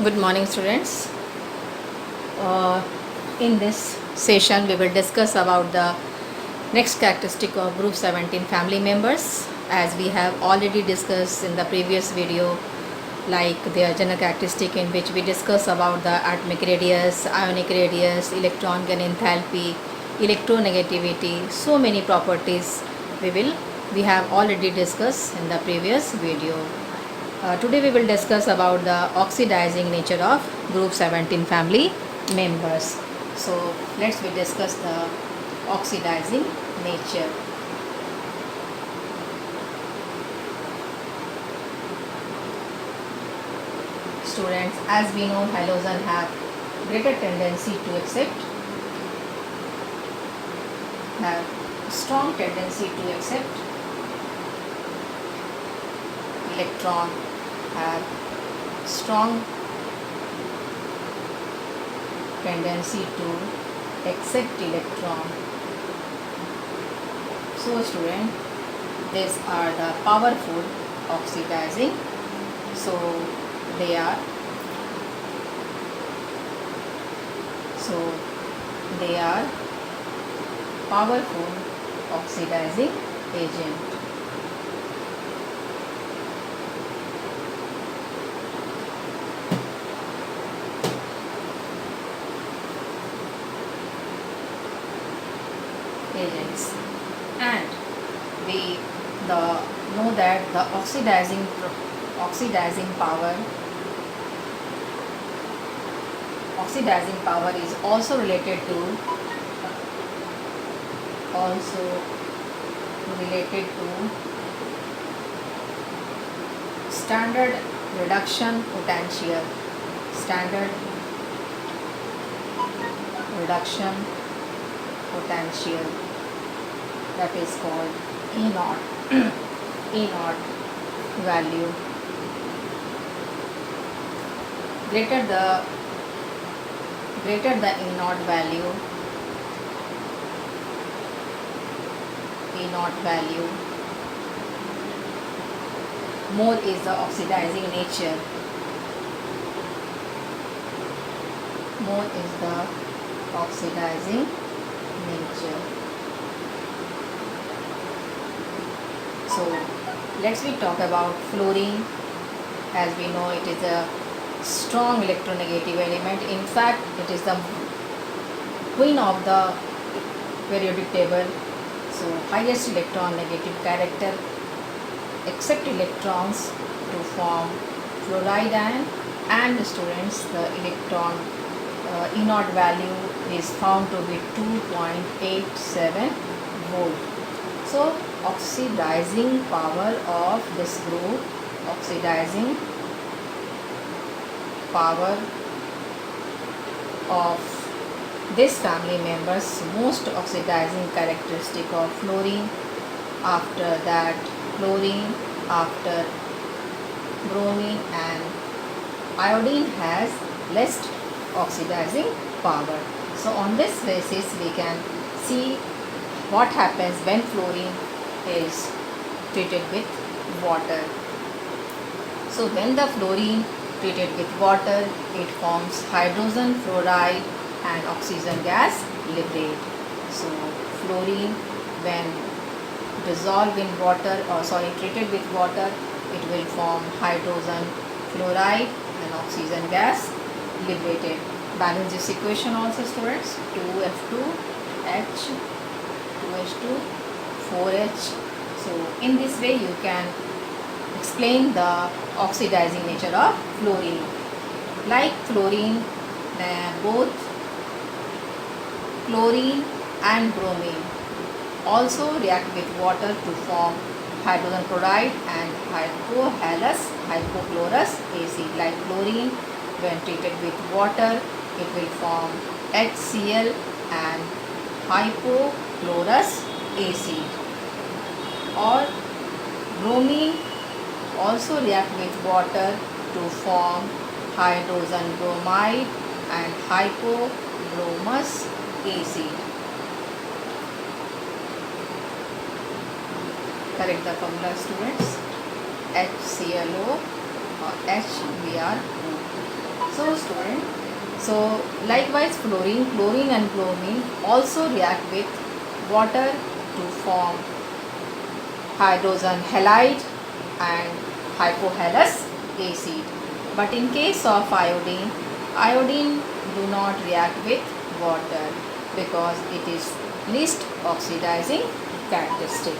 Good morning, students. Uh, in this session, we will discuss about the next characteristic of group 17 family members, as we have already discussed in the previous video, like their general characteristic, in which we discuss about the atomic radius, ionic radius, electron gain enthalpy, electronegativity. So many properties we have already discussed in the previous video. Today we will discuss about the oxidizing nature of group 17 family members. So let's we discuss the oxidizing nature. Students, as we know, halogen have greater tendency to accept, have strong tendency to accept electron, have strong tendency to accept electron. So student, these are the powerful oxidizing. So they are powerful oxidizing agent. Agents, and we know that the oxidizing power is also related to standard reduction potential. Standard reduction potential, that is called E naught. E naught value. Greater the E naught value, more is the oxidizing nature. More is the oxidizing nature. So let's we talk about fluorine. As we know, it is a strong electronegative element. In fact, it is the queen of the periodic table. So highest electron negative character, accept electrons to form fluoride ion, and students, the electron E naught value is found to be 2.87 volt. So oxidizing power of this group, oxidizing power of this family members, most oxidizing characteristic of fluorine, after that chlorine, after bromine, and iodine has less oxidizing power. So on this basis we can see what happens when fluorine is treated with water. So when the fluorine treated with water, it forms hydrogen fluoride and oxygen gas liberate. So fluorine, when dissolved in water, treated with water, it will form hydrogen fluoride and oxygen gas liberated. Balance this equation also, students. 2F2H, 2H2, 4H. So in this way you can explain the oxidizing nature of fluorine. Like fluorine, both chlorine and bromine also react with water to form hydrogen chloride and hypochlorous acid. Like chlorine, when treated with water, it will form HCl and hypochlorous acid. Or bromine also react with water to form hydrogen bromide and hypobromous acid. Correct the formula, students. HClO or HBr2. So student, so likewise chlorine and bromine also react with water to form hydrogen halide and hypohalous acid. But in case of iodine do not react with water because it is least oxidizing characteristic.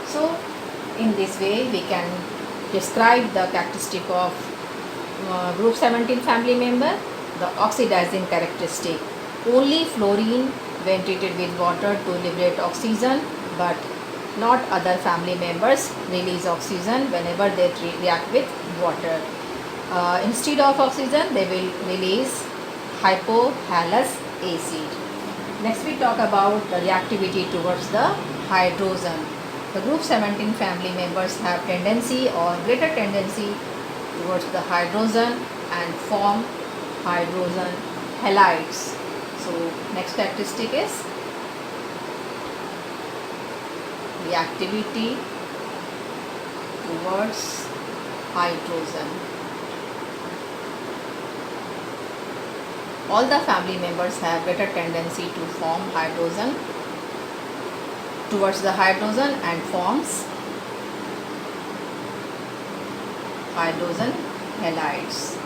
So in this way we can describe the characteristic of group 17 family member, the oxidizing characteristic. Only fluorine when treated with water to liberate oxygen, but not other family members release oxygen whenever they react with water. Instead of oxygen they will release hypohalous acid. Next we talk about the reactivity towards the hydrogen. The group 17 family members have tendency or greater tendency towards the hydrogen and form hydrogen halides. So next characteristic is reactivity towards hydrogen. All the family members have greater tendency to form hydrogen towards the hydrogen and forms hydrogen halides.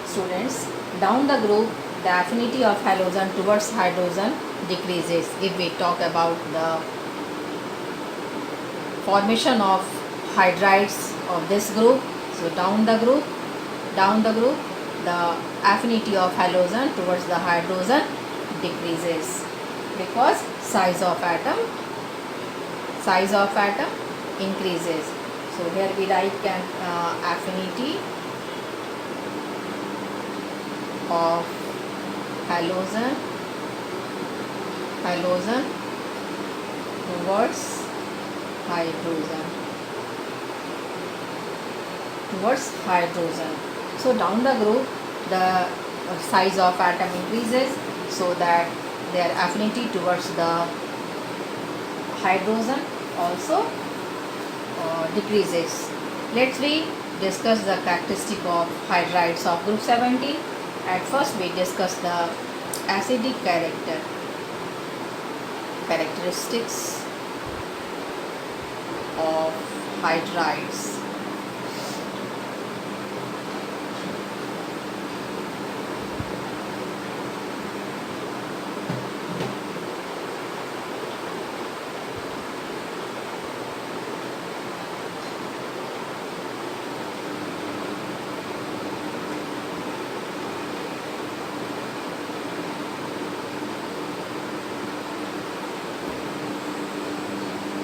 Students, down the group the affinity of halogen towards hydrogen decreases. If we talk about the formation of hydrides of this group, so down the group the affinity of halogen towards the hydrogen decreases because size of atom increases. So here we write affinity of halogen towards hydrogen. So down the group the size of atom increases, so that their affinity towards the hydrogen also decreases. Let's we discuss the characteristic of hydrides of group 17. At first we discuss the acidic characteristics of hydrides.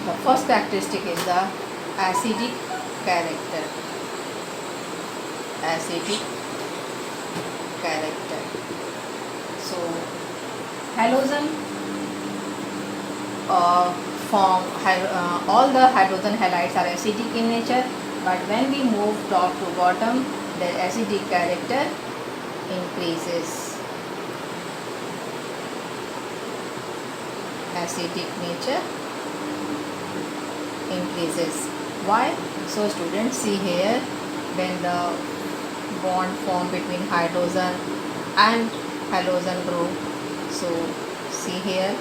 The first characteristic is the acidic character. So halogen form all the hydrogen halides are acidic in nature, but when we move top to bottom, the acidic character increases. Acidic nature increases. Why? So students, see here, when the bond formed between hydrogen and halogen group, so see here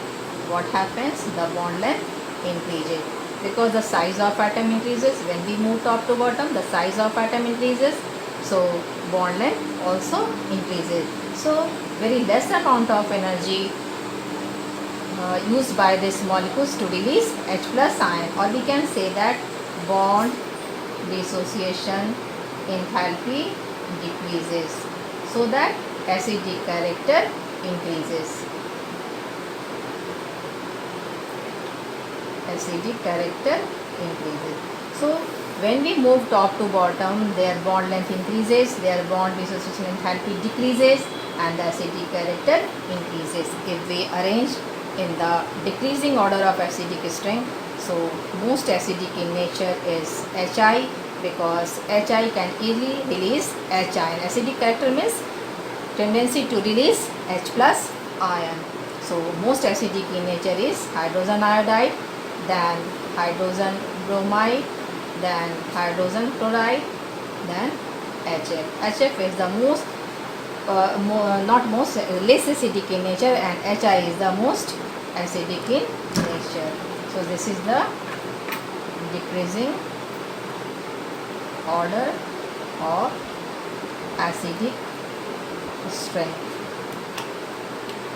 what happens, the bond length increases because the size of atom increases. When we move top to bottom, the size of atom increases, so bond length also increases. So very less amount of energy used by these molecules to release H plus ion, or we can say that bond dissociation enthalpy decreases, so that acidic character increases. So when we move top to bottom, their bond length increases, their bond dissociation enthalpy decreases, and the acidic character increases. If we arrange in the decreasing order of acidic strength, so most acidic in nature is Hi, because Hi can easily release H ion. Acidic character means tendency to release H plus ion. So most acidic in nature is hydrogen iodide, then hydrogen bromide, then hydrogen chloride, then HF. HF is the most, not most, less acidic in nature, and HI is the most acidic in nature. So this is the decreasing order of acidic strength.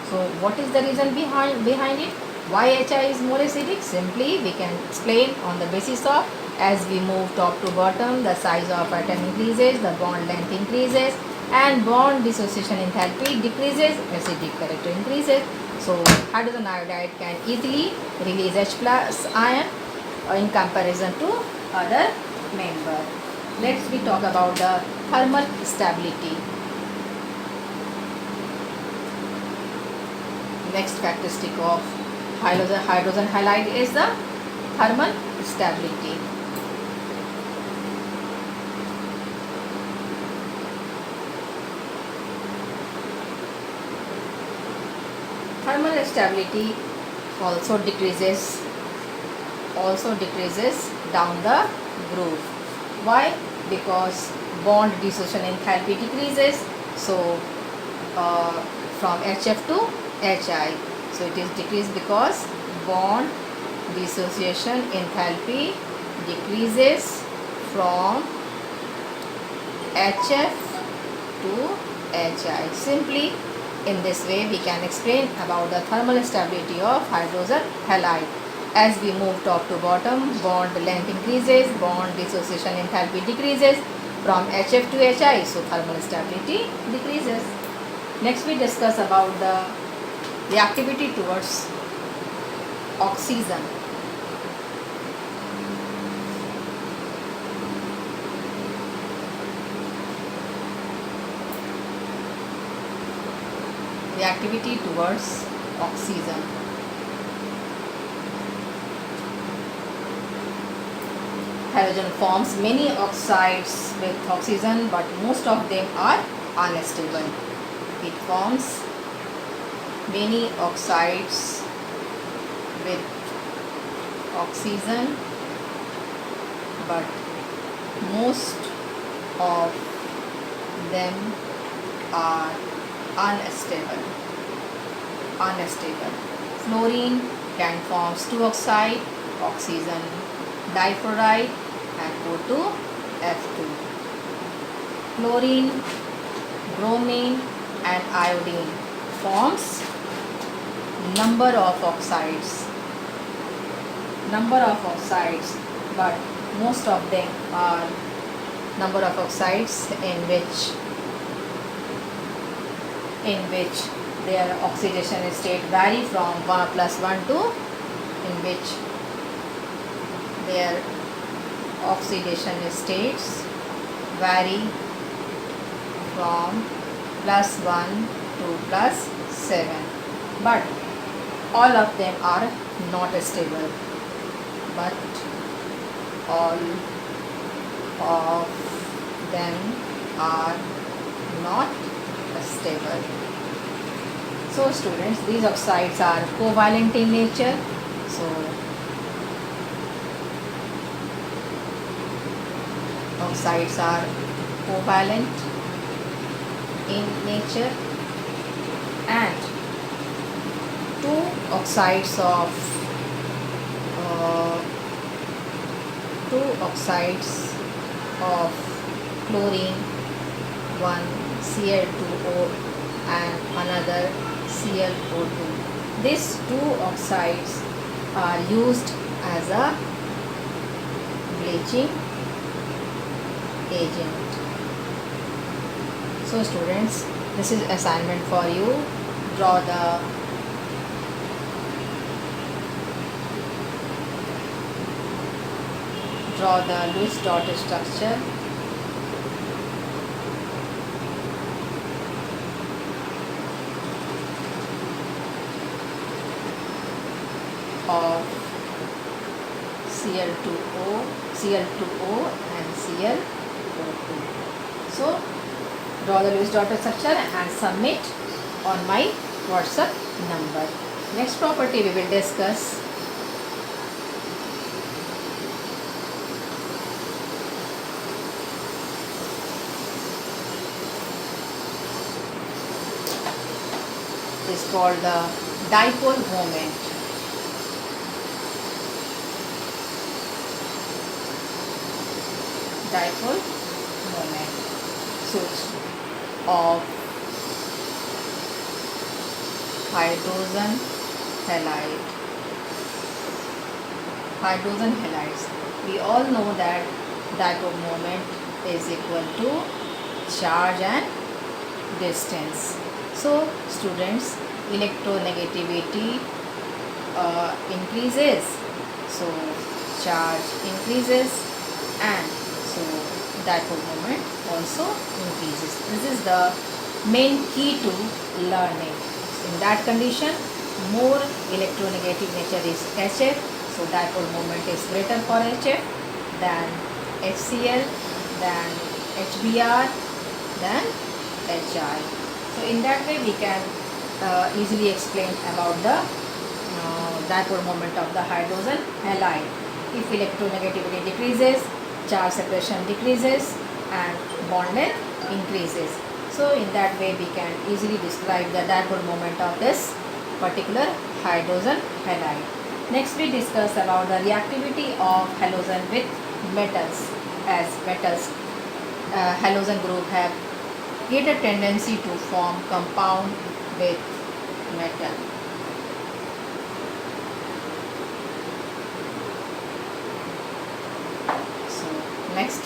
So what is the reason behind it? Why HI is more acidic? Simply we can explain on the basis of, as we move top to bottom, the size of atom increases, the bond length increases, and bond dissociation enthalpy decreases, acidic character increases. So hydrogen iodide can easily release H plus ion in comparison to other member. Let's we talk about the thermal stability. Next characteristic of hydrogen halide is the thermal stability. Thermal stability also decreases down the groove. Why? Because bond dissociation enthalpy decreases. So from HF to HI. So it is decreased because bond dissociation enthalpy decreases from HF to HI. Simply in this way we can explain about the thermal stability of hydrogen halide. As we move top to bottom, bond length increases, bond dissociation enthalpy decreases from HF to HI. So thermal stability decreases. Next we discuss about the reactivity towards oxygen. Reactivity towards oxygen. Halogen forms many oxides with oxygen, but most of them are unstable. It forms many oxides with oxygen, but most of them are unstable. Fluorine can form two oxide, oxygen difluoride and O2F2. Chlorine, bromine and iodine forms number of oxides, but most of them are number of oxides in which their oxidation state vary from 1 plus 1 to, in which their oxidation states vary from plus 1 to plus 7, but all of them are not stable, but all of them are not stable. So students, these oxides are covalent in nature. So oxides are covalent in nature, and two oxides of chlorine, one Cl2O and another Cl O2. These two oxides are used as a bleaching agent. So students, this is assignment for you. Draw the Lewis dot structure of Cl2O and Cl2. So draw the Lewis dot structure and submit on my WhatsApp number. Next property we will discuss is called the dipole moment. Dipole moment. So of hydrogen halide. Hydrogen halides. We all know that dipole moment is equal to charge and distance. So students, electronegativity increases, so charge increases, and so dipole moment also increases. This is the main key to learning. In that condition, more electronegative nature is HF, so dipole moment is greater for HF than HCl, than HBr, than HI. So in that way we can easily explain about the dipole moment of the hydrogen halide. If electronegativity decreases, charge separation decreases and bond length increases. So in that way we can easily describe the dipole moment of this particular hydrogen halide. Next we discuss about the reactivity of halogen with metals. As metals, halogen group have greater tendency to form compound with metal. So next,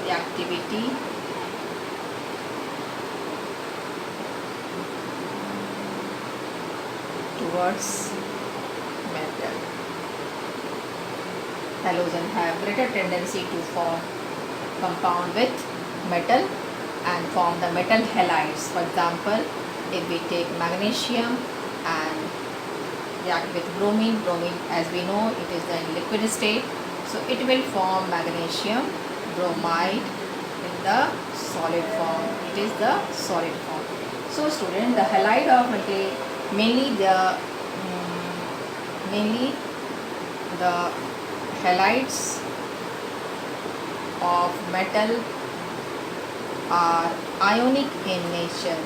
reactivity towards metal. Halogen have greater tendency to form compound with metal and form the metal halides. For example, if we take magnesium and react with bromine, as we know it is in liquid state, so it will form magnesium bromide in the solid form. It is the solid form. So student, the halide of metal, mainly the halides of metal are ionic in nature.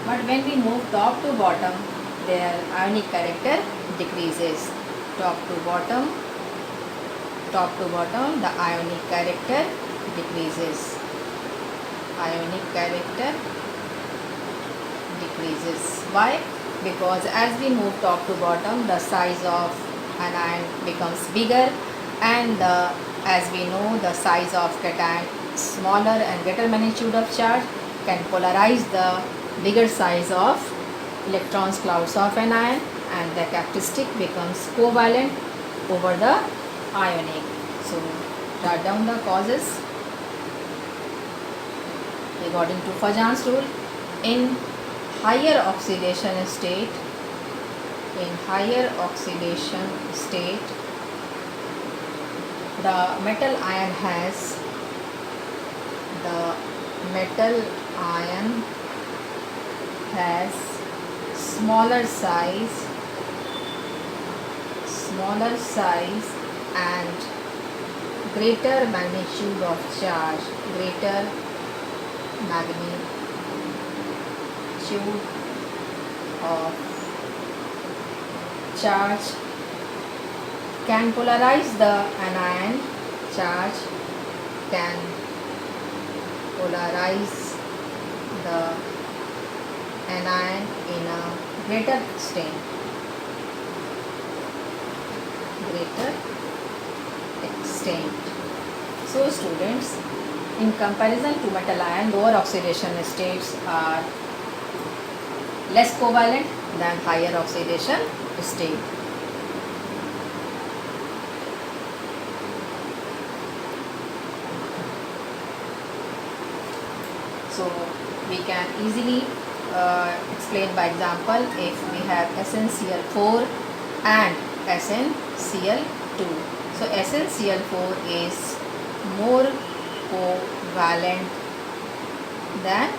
But when we move top to bottom, their ionic character decreases. Top to bottom, the ionic character decreases. Why? Because as we move top to bottom, the size of an ion becomes bigger, and as we know, the size of cation smaller and greater magnitude of charge can polarize the bigger size of electrons clouds of an ion, and the characteristic becomes covalent over the ionic. So write down the causes according to Fajan's rule. In higher oxidation state, the metal ion has smaller size and greater magnitude of charge, can polarize the anion. Charge can polarize the anion in a greater extent. So students, in comparison to metal ion, lower oxidation states are less covalent than higher oxidation state. So we can easily explain by example. If we have SnCl4 and SnCl2, so SnCl4 is more covalent than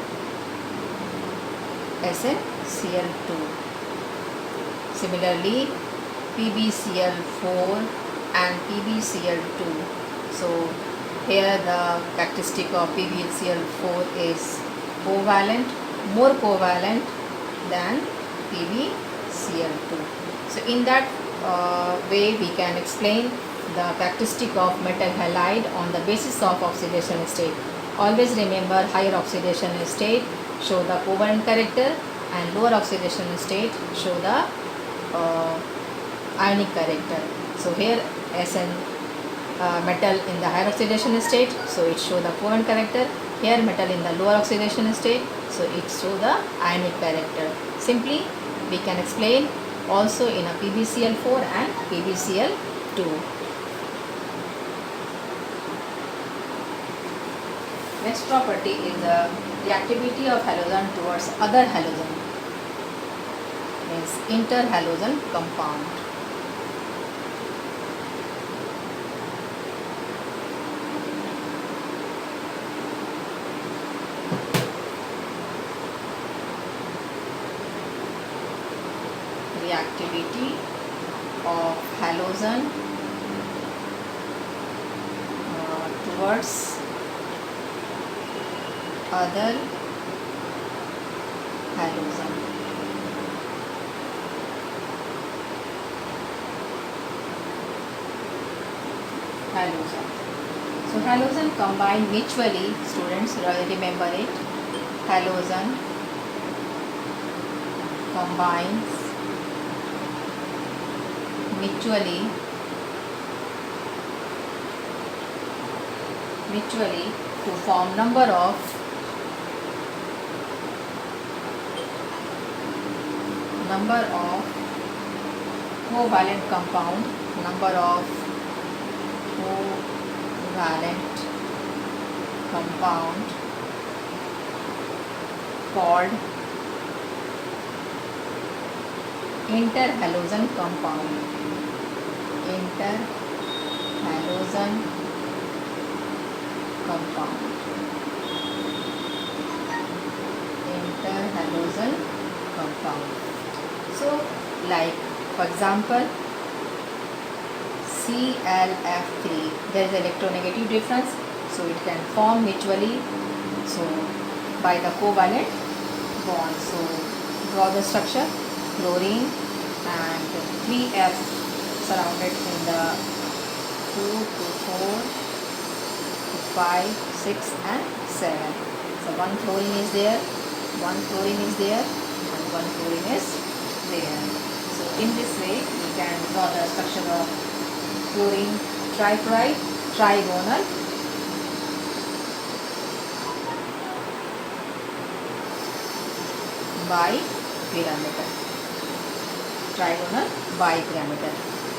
SnCl2. Similarly, PbCl4 and PbCl2. So here the characteristic of PbCl4 is covalent, more covalent than PbCl2. So in that way we can explain the characteristic of metal halide on the basis of oxidation state. Always remember, higher oxidation state show the covalent character and lower oxidation state show the ionic character. So here Sn metal in the higher oxidation state, so it show the covalent character. Here metal in the lower oxidation state, so it show the ionic character. Simply we can explain also in a PbCl4 and PbCl2. Next property is the reactivity of halogen towards other halogen, means interhalogen compound. Reactivity of halogen towards other halogen. So halogen combine mutually, students remember it. Halogen combines mutually to form number of covalent compound, called interhalogen compound. Interhalogen compound. So like for example ClF3, there is electronegative difference, so it can form mutually so by the covalent bond. So draw the structure: chlorine and 3F surrounded in the 2 to 4 to 5, 6 and 7. So one chlorine is there, and one chlorine is there. So in this way we can draw the structure of chlorine trichloride trigonal bipyramidal.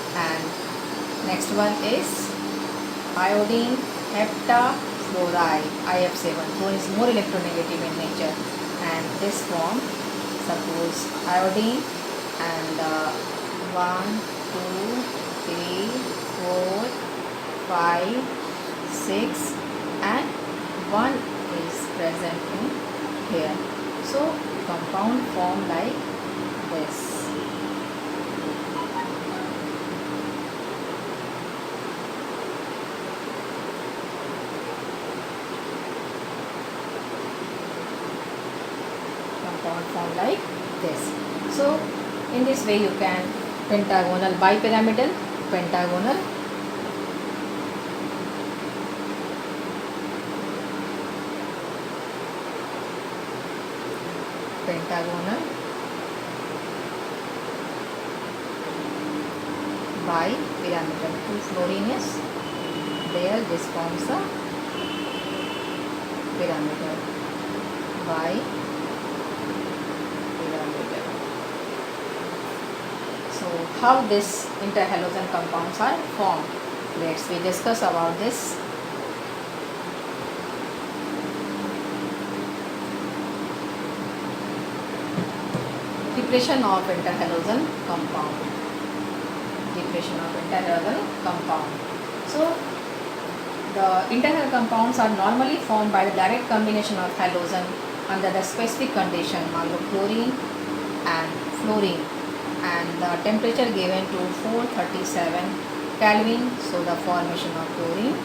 And next one is iodine heptafluoride, IF7. Fluorine is more electronegative in nature, and this form, suppose iodine and 1, 2, 3, 4, 5, 6 and 1 is present in here. So compound form like this. So in this way you can pentagonal, bipyramidal, pentagonal, bipyramidal. 2 fluorine is there, this forms a pyramidal, bipyramidal. So how this interhalogen compounds are formed? Let's we discuss about this. Depression of interhalogen compound. So the interhalogen compounds are normally formed by the direct combination of halogen under the specific condition, chlorine and fluorine, and the temperature given to 437 Kelvin. So the formation of chlorine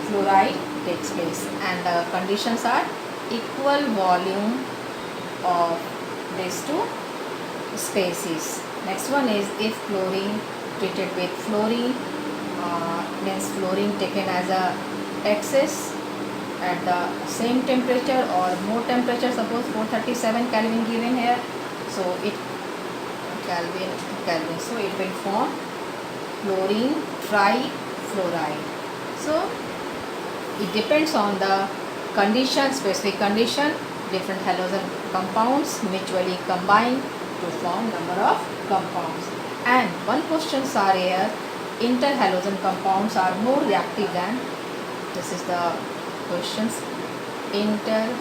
fluoride takes place, and the conditions are equal volume of these two species. Next one is if chlorine treated with fluorine, means fluorine taken as a excess at the same temperature or more temperature, suppose 437 Kelvin given here, so it Kelvin, so it will form chlorine trifluoride. So it depends on the condition, specific condition, different halogen compounds mutually combine to form number of compounds. And one questions are here, interhalogen compounds are more reactive than, this is the questions, interhalogen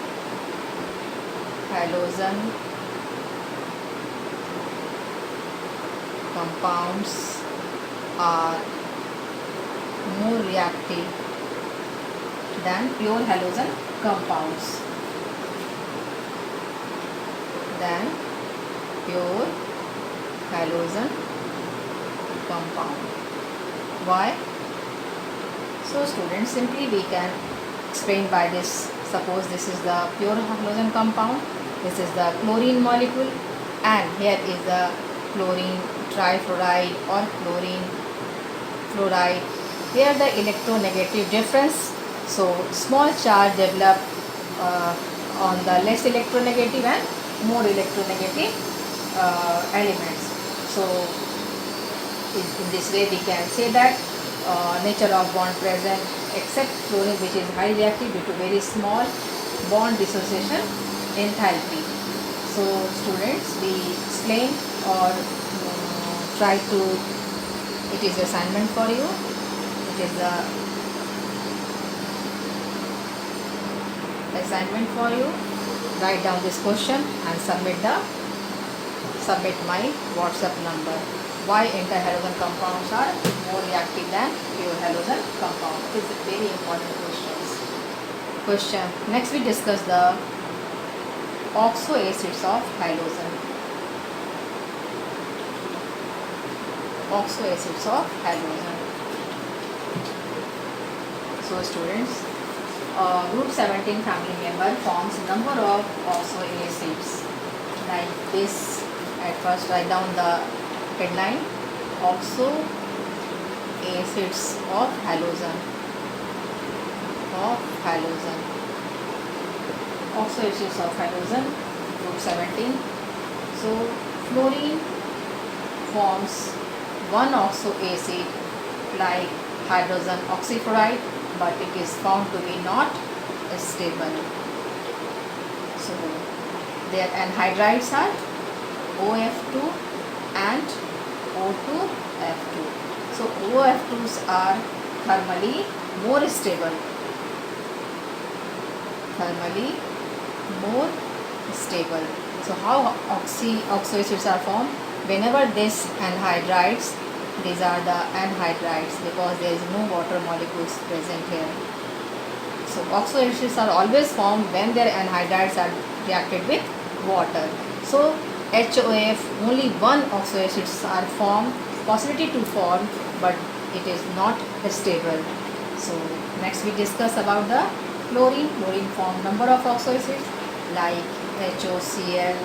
compounds are more reactive than pure halogen compounds, than pure halogen compound. Why? So students, simply we can explain by this. Suppose this is the pure halogen compound, this is the chlorine molecule, and here is the chlorine trifluoride or chlorine fluoride. Here the electronegative difference, so small charge develop on the less electronegative and more electronegative elements. So in this way we can say that nature of bond present except fluorine, which is highly reactive due to very small bond dissociation enthalpy. So students, we explain or try to, it is assignment for you, it is the assignment for you. Write down this question and submit my WhatsApp number. Why interhalogen compounds are more reactive than pure halogen compound? It is a very important question. Next we discuss the oxo acids of halogen. Oxo acids of halogen. So students, group 17 family member forms number of oxo acids like this. At first write down the headline, oxo acids of halogen. Oxo acids of halogen, group 17. So fluorine forms one oxo acid like hydrogen oxyfluoride, but it is found to be not stable. So their anhydrides are OF2 and O2F2. So OF2s are thermally more stable. So how oxo acids are formed? Whenever this anhydrides, these are the anhydrides because there is no water molecules present here. So oxo acids are always formed when their anhydrides are reacted with water. So HOF, only one oxo acids are formed, possibility to form, but it is not stable. So next we discuss about the chlorine. Chlorine form number of oxo acids like HOCl,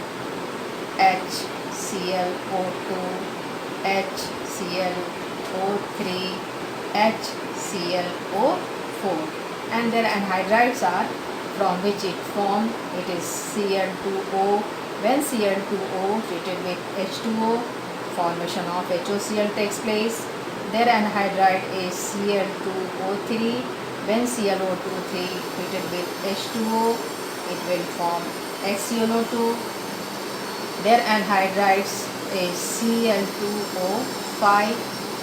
HClO2, HClO3, HClO4, and their anhydrides are from which it formed. It is Cl2O. When Cl2O treated with H2O, formation of HOCl takes place. Their anhydride is Cl2O3. When ClO2 treated with H2O, it will form HClO2. Their anhydrides is Cl2O5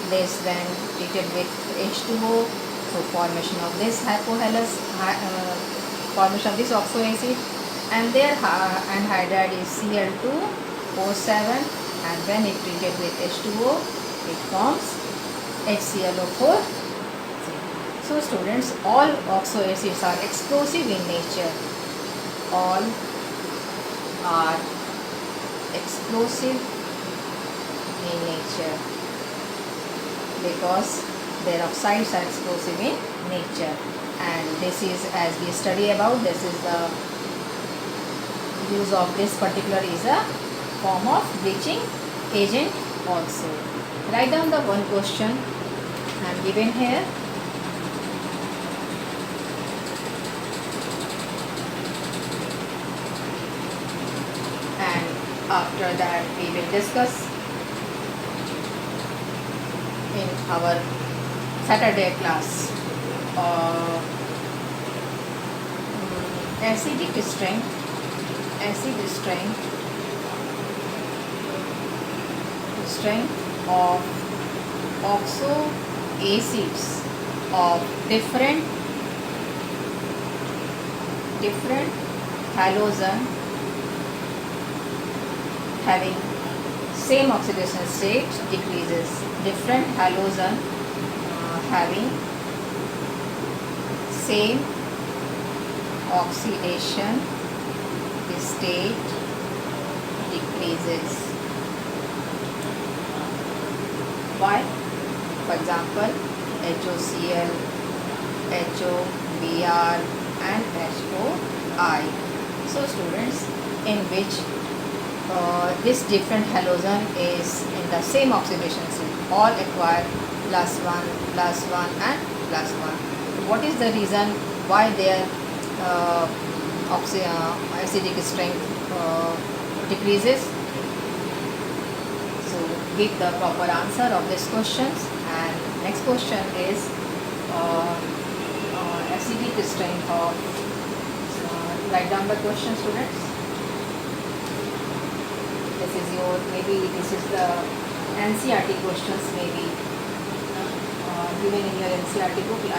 less when treated with H2O. So formation of this formation of this oxo acid, and their anhydride is Cl2O7, and when it treated with H2O, it forms HClO4. So students, all oxo acids are explosive in nature. All are explosive in nature because their oxides are explosive in nature. And this is, as we study about, this is the use of this particular is a form of bleaching agent also. Write down the one question I am given here. And after that we will discuss in our Saturday class acidic strength of oxo acids of different halogen having same oxidation state decreases. Different halogen having same oxidation state decreases. Why? For example, HOCl, HOBr and HOI. So students, in which this different halogen is in the same oxidation state, all acquire +1, +1 and +1. What is the reason why their acidic strength decreases? So give the proper answer of these questions. And next question is acidic strength of write down the question, students. This is your, maybe this is the NCERT questions, maybe given in your NCERT book. I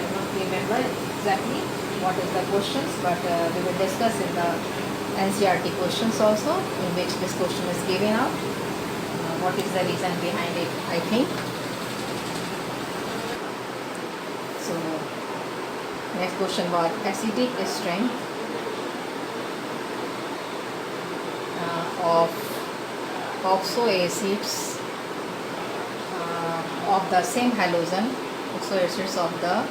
don't remember exactly what is the questions, but we will discuss in the NCERT questions also, in which this question is given out. What is the reason behind it, I think. So next question was acidic strength of oxo acids of the same halogen, oxo acids of the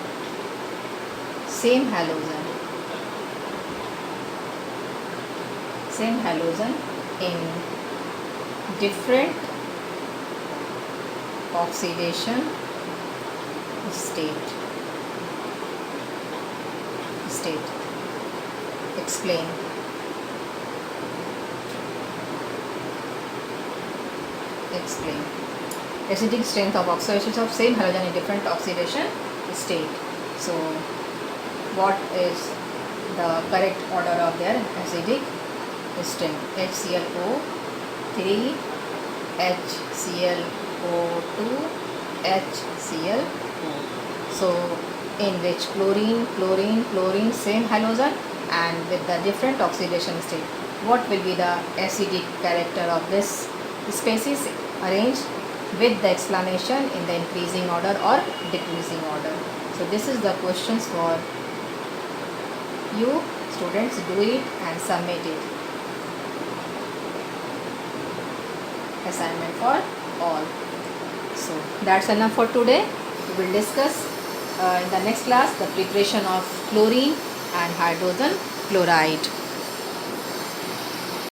same halogen in different oxidation state. Explain. Acidic strength of oxo acids of same halogen in different oxidation state. So what is the correct order of their acidic strength? HClO 3, HClO2, HClO. So in which chlorine same halogen and with the different oxidation state, what will be the acidic character of this species? Arranged with the explanation in the increasing order or decreasing order. So this is the questions for you students. Do it and submit it. Assignment for all. So that's enough for today. We will discuss in the next class the preparation of chlorine and hydrogen chloride.